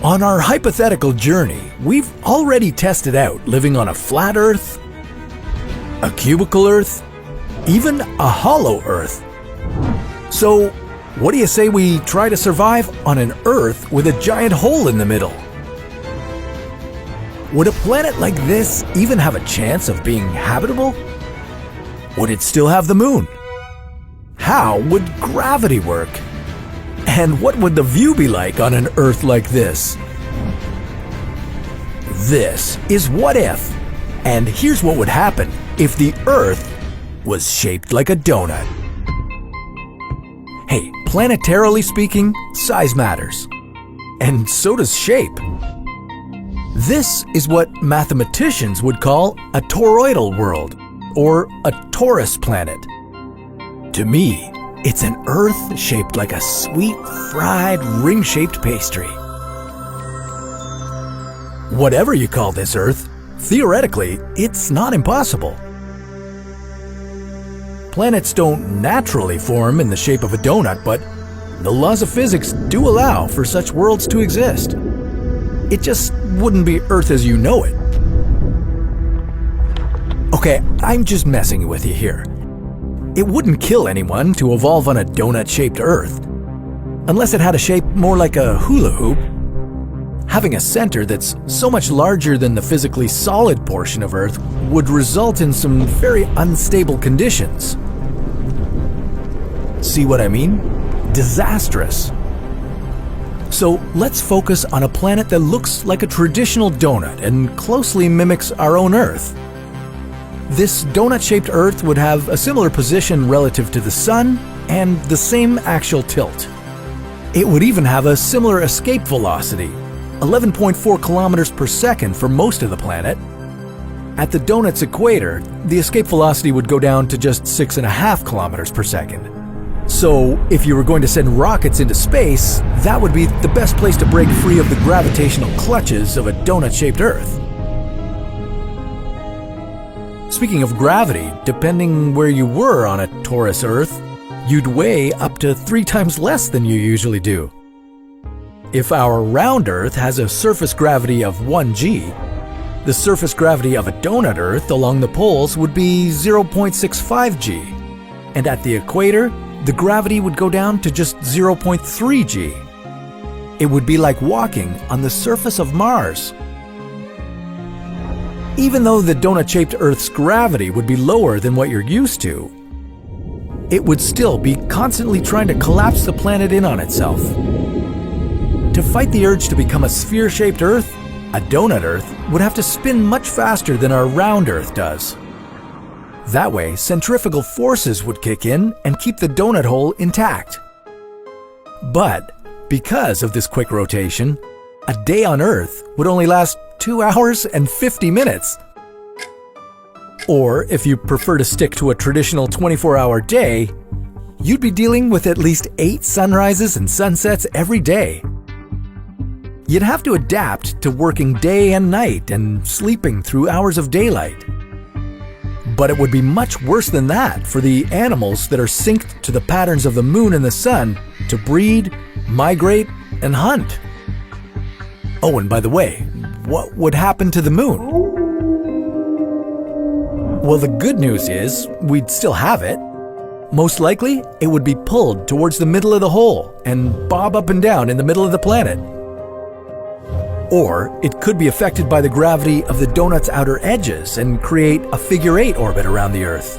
On our hypothetical journey, we've already tested out living on a flat Earth, a cubical Earth, even a hollow Earth. So, what do you say we try to survive on an Earth with a giant hole in the middle? Would a planet like this even have a chance of being habitable? Would it still have the moon? How would gravity work? And what would the view be like on an Earth like this? This is What If, and here's what would happen if the Earth was shaped like a donut. Hey, planetarily speaking, size matters. And so does shape. This is what mathematicians would call a toroidal world, or a torus planet. To me, it's an Earth shaped like a sweet, fried, ring-shaped pastry. Whatever you call this Earth, theoretically, it's not impossible. Planets don't naturally form in the shape of a donut, but the laws of physics do allow for such worlds to exist. It just wouldn't be Earth as you know it. Okay, I'm just messing with you here. It wouldn't kill anyone to evolve on a donut-shaped Earth, unless it had a shape more like a hula hoop. Having a center that's so much larger than the physically solid portion of Earth would result in some very unstable conditions. See what I mean? Disastrous. So let's focus on a planet that looks like a traditional donut and closely mimics our own Earth. This donut-shaped Earth would have a similar position relative to the Sun and the same axial tilt. It would even have a similar escape velocity, 11.4 kilometers per second for most of the planet. At the donut's equator, the escape velocity would go down to just 6.5 kilometers per second. So, if you were going to send rockets into space, that would be the best place to break free of the gravitational clutches of a donut-shaped Earth. Speaking of gravity, depending where you were on a torus Earth, you'd weigh up to 3 times less than you usually do. If our round Earth has a surface gravity of 1g, the surface gravity of a donut Earth along the poles would be 0.65 g, and at the equator, the gravity would go down to just 0.3 g. It would be like walking on the surface of Mars. Even though the donut-shaped Earth's gravity would be lower than what you're used to, it would still be constantly trying to collapse the planet in on itself. To fight the urge to become a sphere-shaped Earth, a donut Earth would have to spin much faster than our round Earth does. That way, centrifugal forces would kick in and keep the donut hole intact. But because of this quick rotation, a day on Earth would only last 2 hours and 50 minutes. Or, if you prefer to stick to a traditional 24-hour day, you'd be dealing with at least 8 sunrises and sunsets every day. You'd have to adapt to working day and night and sleeping through hours of daylight. But it would be much worse than that for the animals that are synced to the patterns of the moon and the sun to breed, migrate, and hunt. Oh, and by the way, what would happen to the moon? Well, the good news is we'd still have it. Most likely, it would be pulled towards the middle of the hole and bob up and down in the middle of the planet. Or it could be affected by the gravity of the donut's outer edges and create a figure-8 orbit around the Earth.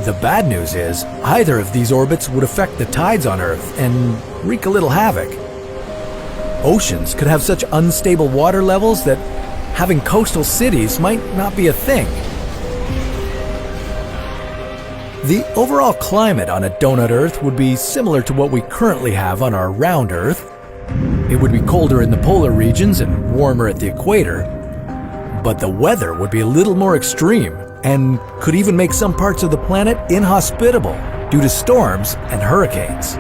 The bad news is either of these orbits would affect the tides on Earth and wreak a little havoc. Oceans could have such unstable water levels that having coastal cities might not be a thing. The overall climate on a donut Earth would be similar to what we currently have on our round Earth. It would be colder in the polar regions and warmer at the equator, but the weather would be a little more extreme and could even make some parts of the planet inhospitable due to storms and hurricanes.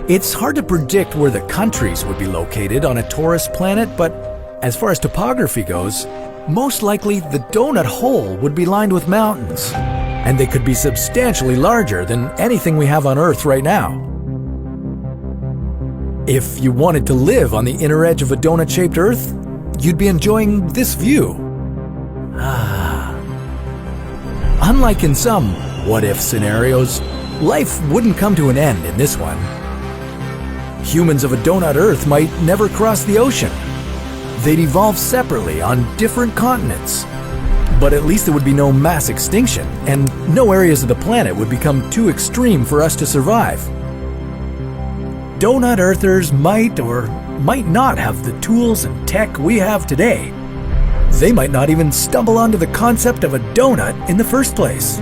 It's hard to predict where the countries would be located on a torus planet, but as far as topography goes, most likely the donut hole would be lined with mountains, and they could be substantially larger than anything we have on Earth right now. If you wanted to live on the inner edge of a donut-shaped Earth, you'd be enjoying this view. Unlike in some what-if scenarios, life wouldn't come to an end in this one. Humans of a donut Earth might never cross the ocean. They'd evolve separately on different continents. But at least there would be no mass extinction, and no areas of the planet would become too extreme for us to survive. Donut Earthers might or might not have the tools and tech we have today. They might not even stumble onto the concept of a donut in the first place.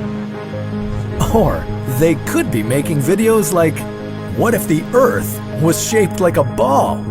Or they could be making videos like, what if the Earth was shaped like a ball?